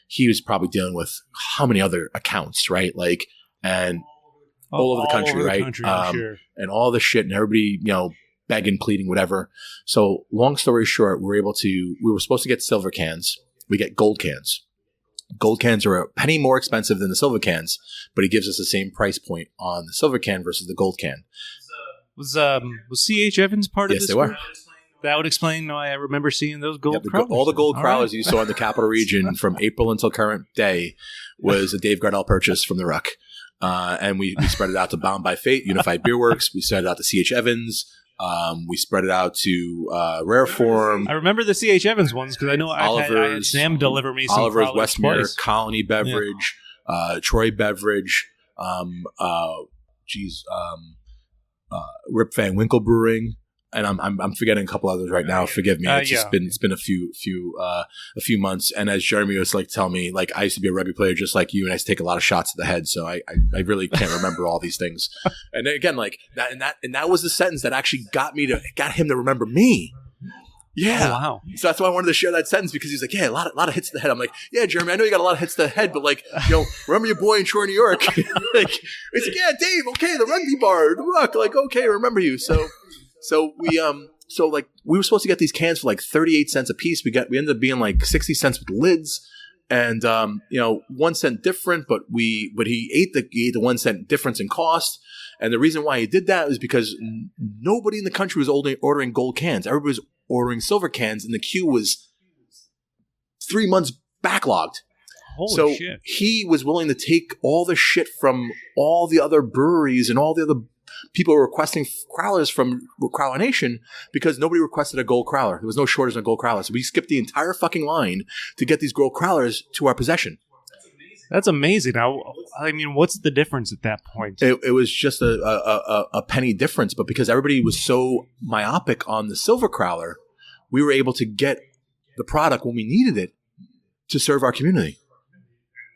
he was probably dealing with how many other accounts, right? Like, and all over the country, right? Sure. And all this shit and everybody, begging, pleading, whatever. So long story short, we were supposed to get silver cans. We get gold cans. Gold cans are a penny more expensive than the silver cans, but he gives us the same price point on the silver can versus the gold can. Was C.H. Evans part of this? Yes, they were. That would explain why I remember seeing those gold crowlers. All the gold crowlers you saw in the Capital Region from April until current day was a Dave Gardell purchase from the Ruck. And we spread it out to Bound by Fate, Unified Beer Works. We spread it out to C.H. Evans. We spread it out to Rare Form. I remember the C.H. Evans ones because I know I had Sam deliver me some Oliver's, crowlers Westmere, twice. Colony Beverage, Troy Beverage, Rip Van Winkle Brewing, and I'm forgetting a couple others right now. Forgive me. It's been a few months. And as Jeremy was like telling me, like I used to be a rugby player just like you, and I used to take a lot of shots to the head, so I really can't remember all these things. And then again, like that was the sentence that actually got him to remember me. Yeah. Oh, wow. So that's why I wanted to share that sentence because he's like, yeah, a lot of hits to the head. I'm like, yeah, Jeremy, I know you got a lot of hits to the head, but like, remember your boy in Troy, New York? Like, it's like, yeah, Dave, okay, the rugby bar, the Ruck, like, okay, remember you. So we were supposed to get these cans for like 38 cents a piece. We ended up being like 60 cents with lids, and 1 cent different, but he ate the 1 cent difference in cost. And the reason why he did that is because nobody in the country was ordering gold cans. Everybody was ordering silver cans, and the queue was 3 months backlogged. Holy shit. He was willing to take all the shit from all the other breweries and all the other people were requesting crowlers from Crowler Nation because nobody requested a gold crowler. There was no shortage on gold crowlers. So we skipped the entire fucking line to get these gold crowlers to our possession. That's amazing. Now, I mean, what's the difference at that point? It was just a penny difference, but because everybody was so myopic on the silver crowler, we were able to get the product when we needed it to serve our community.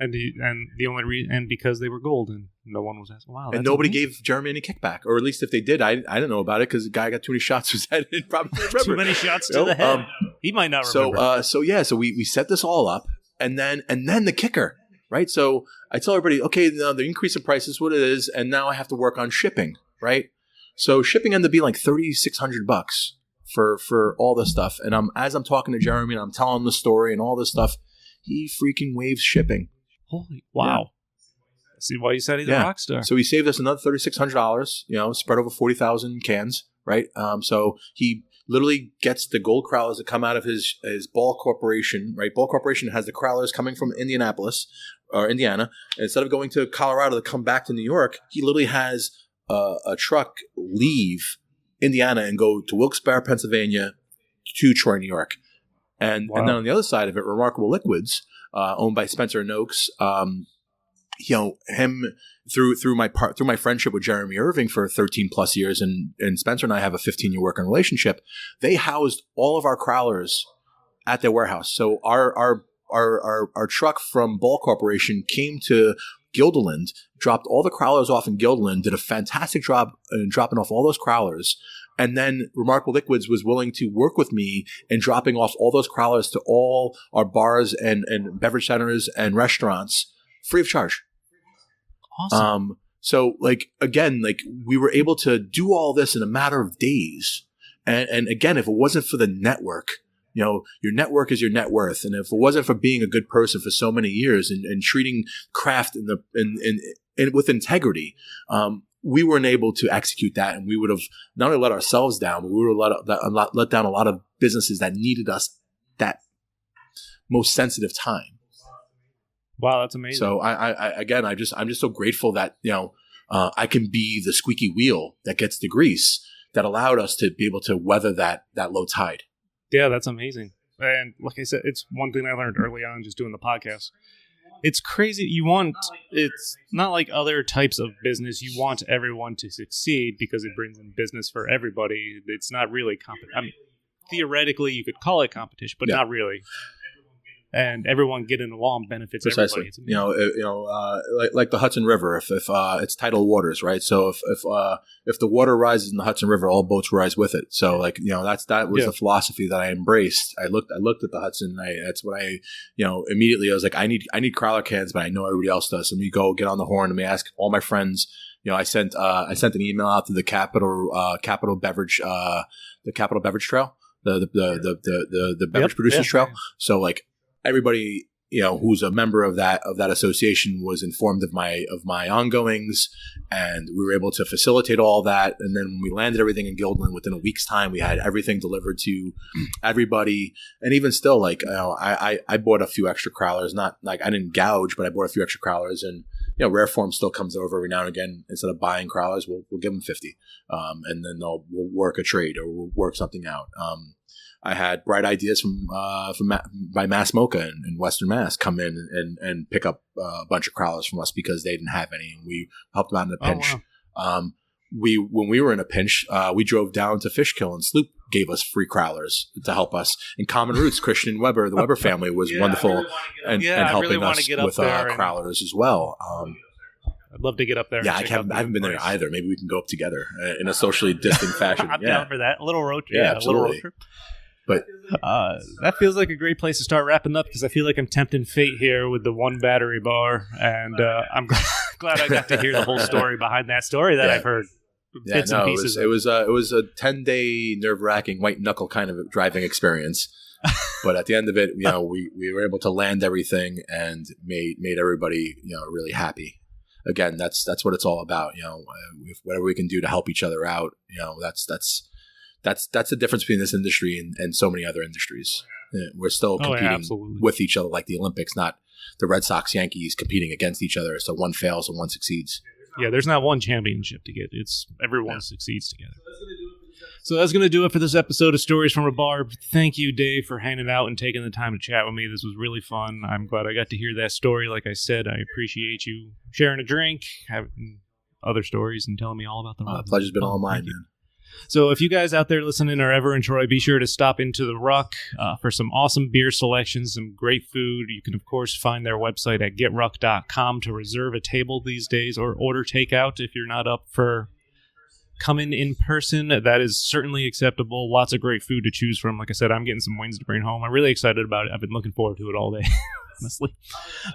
And the only reason, and because they were gold, and no one was asking, wow. And nobody gave Jeremy any kickback, or at least if they did, I didn't know about it because the guy got too many shots to his head and probably didn't remember. Too many shots to the head. He might not remember. So we set this all up, and then the kicker. Right, so I tell everybody, okay, now the increase in price is what it is, and now I have to work on shipping. Right, so shipping ended up being like $3,600 for all this stuff. And as I'm talking to Jeremy and I'm telling him the story and all this stuff, he freaking waives shipping. Holy wow! Yeah. See why you said he's a rock star. So he saved us another $3,600. Spread over 40,000 cans. Right, so he literally gets the gold crowlers that come out of his Ball Corporation, right? Ball Corporation has the crowlers coming from Indianapolis or Indiana. And instead of going to Colorado to come back to New York, he literally has a truck leave Indiana and go to Wilkes-Barre, Pennsylvania to Troy, New York. And then on the other side of it, Remarkable Liquids, owned by Spencer and Oaks, him through my friendship with Jeremy Irving for 13 plus years, and Spencer and I have a 15-year working relationship. They housed all of our crowlers at their warehouse. So our truck from Ball Corporation came to Guilderland, dropped all the crowlers off in Guilderland, did a fantastic job in dropping off all those crowlers. And then Remarkable Liquids was willing to work with me in dropping off all those crowlers to all our bars and beverage centers and restaurants free of charge. Awesome. So like, again, like we were able to do all this in a matter of days. And again, if it wasn't for the network, your network is your net worth. And if it wasn't for being a good person for so many years and treating craft with integrity, we weren't able to execute that. And we would have not only let ourselves down, but we would have let down a lot of businesses that needed us that most sensitive time. Wow, that's amazing. So I'm just so grateful that, I can be the squeaky wheel that gets the grease that allowed us to be able to weather that low tide. Yeah, that's amazing. And like I said, it's one thing I learned early on just doing the podcast. It's crazy. It's not like other types of business. You want everyone to succeed because it brings in business for everybody. It's not really theoretically, you could call it competition, but not really. And everyone getting along benefits Precisely. everybody. Like the Hudson River, if it's tidal waters, right? So if the water rises in the Hudson River, all boats rise with it. So like, that was the philosophy that I embraced. I looked at the Hudson. That's what immediately I was like, I need crowler cans, but I know everybody else does. So let me go get on the horn. Let me ask all my friends. I sent an email out to the Capital Beverage Trail, the beverage producers trail. So like, everybody, who's a member of that association was informed of my ongoings, and we were able to facilitate all that. And then when we landed everything in Guildland, within a week's time, we had everything delivered to everybody. And even still, like, I bought a few extra crowlers, not like I didn't gouge, but I bought a few extra crowlers. And Rare Form still comes over every now and again. Instead of buying crowlers, we'll give them 50, and then we'll work a trade or we'll work something out. I had bright ideas by Mass Mocha in Western Mass come in and pick up a bunch of crowlers from us because they didn't have any, and we helped them out in a pinch. Oh, wow. When we were in a pinch, we drove down to Fishkill, and Sloop gave us free crowlers to help us. And Common Roots, Christian Weber, the Weber family was wonderful and helping us with crowlers as well. I'd love to get up there. Yeah, I haven't been there either. Maybe we can go up together in a socially distant fashion. I'm down for that. A little road trip. Yeah, absolutely. A little road trip. But that feels like a great place to start wrapping up, because I feel like I'm tempting fate here with the one battery bar, and I'm glad I got to hear the whole story behind that story that I've heard bits and pieces. It was a 10-day nerve-wracking white knuckle kind of driving experience, but at the end of it, we were able to land everything and made everybody really happy. Again, that's what it's all about. Whatever we can do to help each other out, that's the difference between this industry and so many other industries. We're still competing with each other like the Olympics, not the Red Sox, Yankees competing against each other. So one fails and one succeeds. Yeah, there's not one championship to get. It's everyone succeeds together. So that's going to do it for this episode of Stories from a Bar. Thank you, Dave, for hanging out and taking the time to chat with me. This was really fun. I'm glad I got to hear that story. Like I said, I appreciate you sharing a drink, having other stories, and telling me all about them. The pleasure's been all mine, man. So if you guys out there listening are ever in Troy, be sure to stop into the Ruck for some awesome beer selections, some great food. You can, of course, find their website at getruck.com to reserve a table these days, or order takeout if you're not up for coming in person. That is certainly acceptable. Lots of great food to choose from. Like I said, I'm getting some wings to bring home. I'm really excited about it. I've been looking forward to it all day, honestly.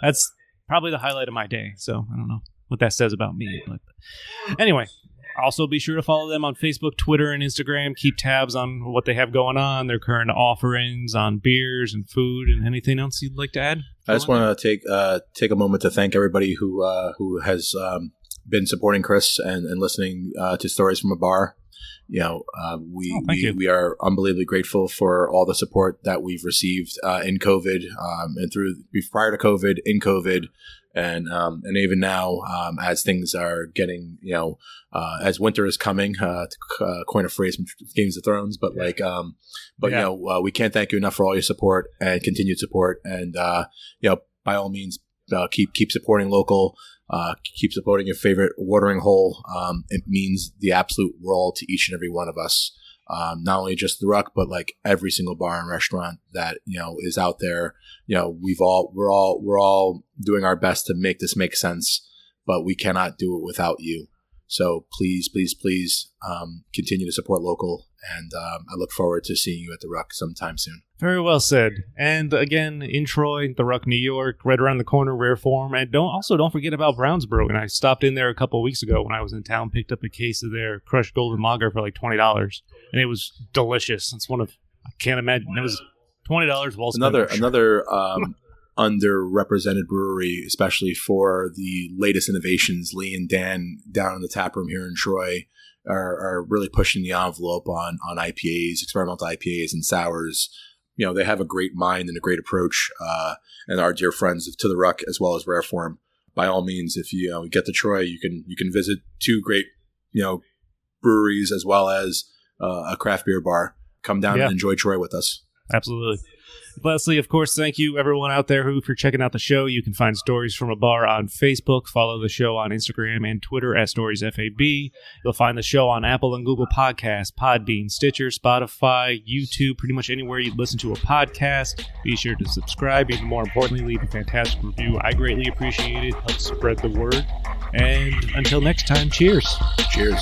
That's probably the highlight of my day, so I don't know what that says about me. But anyway, also be sure to follow them on Facebook, Twitter, and Instagram. Keep tabs on what they have going on, their current offerings on beers and food, and anything else you'd like to add. I just want to take a moment to thank everybody who has been supporting Chris and listening to Stories from a Bar. We are unbelievably grateful for all the support that we've received in COVID and prior to COVID, in COVID, and even now as things are getting, as winter is coming, to coin a phrase from Games of Thrones, but we can't thank you enough for all your support and continued support, and by all means, keep supporting local. Keep supporting your favorite watering hole. It means the absolute world to each and every one of us. Not only just the Ruck, but like every single bar and restaurant that is out there. We're all doing our best to make this make sense, but we cannot do it without you. So please continue to support local, and I look forward to seeing you at the Ruck sometime soon. Very well said. And again, in Troy, the Ruck, New York, right around the corner, Rare Form. And don't forget about Brownsboro. And I stopped in there a couple of weeks ago when I was in town, picked up a case of their crushed golden lager for like $20, and it was delicious. It's I can't imagine, it was $20 well spent. Another underrepresented brewery, especially for the latest innovations. Lee and Dan down in the tap room here in Troy are really pushing the envelope on IPAs, experimental IPAs and sours. They have a great mind and a great approach, and our dear friends of To the Ruck as well as Rare Form. By all means, if you get to Troy, you can visit two great breweries as well as a craft beer bar. Come down and enjoy Troy with us. Absolutely. Lastly, of course, thank you everyone out there for checking out the show. You can find Stories from a Bar on Facebook. Follow the show on Instagram and Twitter at StoriesFAB. You'll find the show on Apple and Google Podcasts, Podbean, Stitcher, Spotify, YouTube, pretty much anywhere you listen to a podcast. Be sure to subscribe. Even more importantly, leave a fantastic review. I greatly appreciate it. Helps spread the word. And until next time, cheers. Cheers.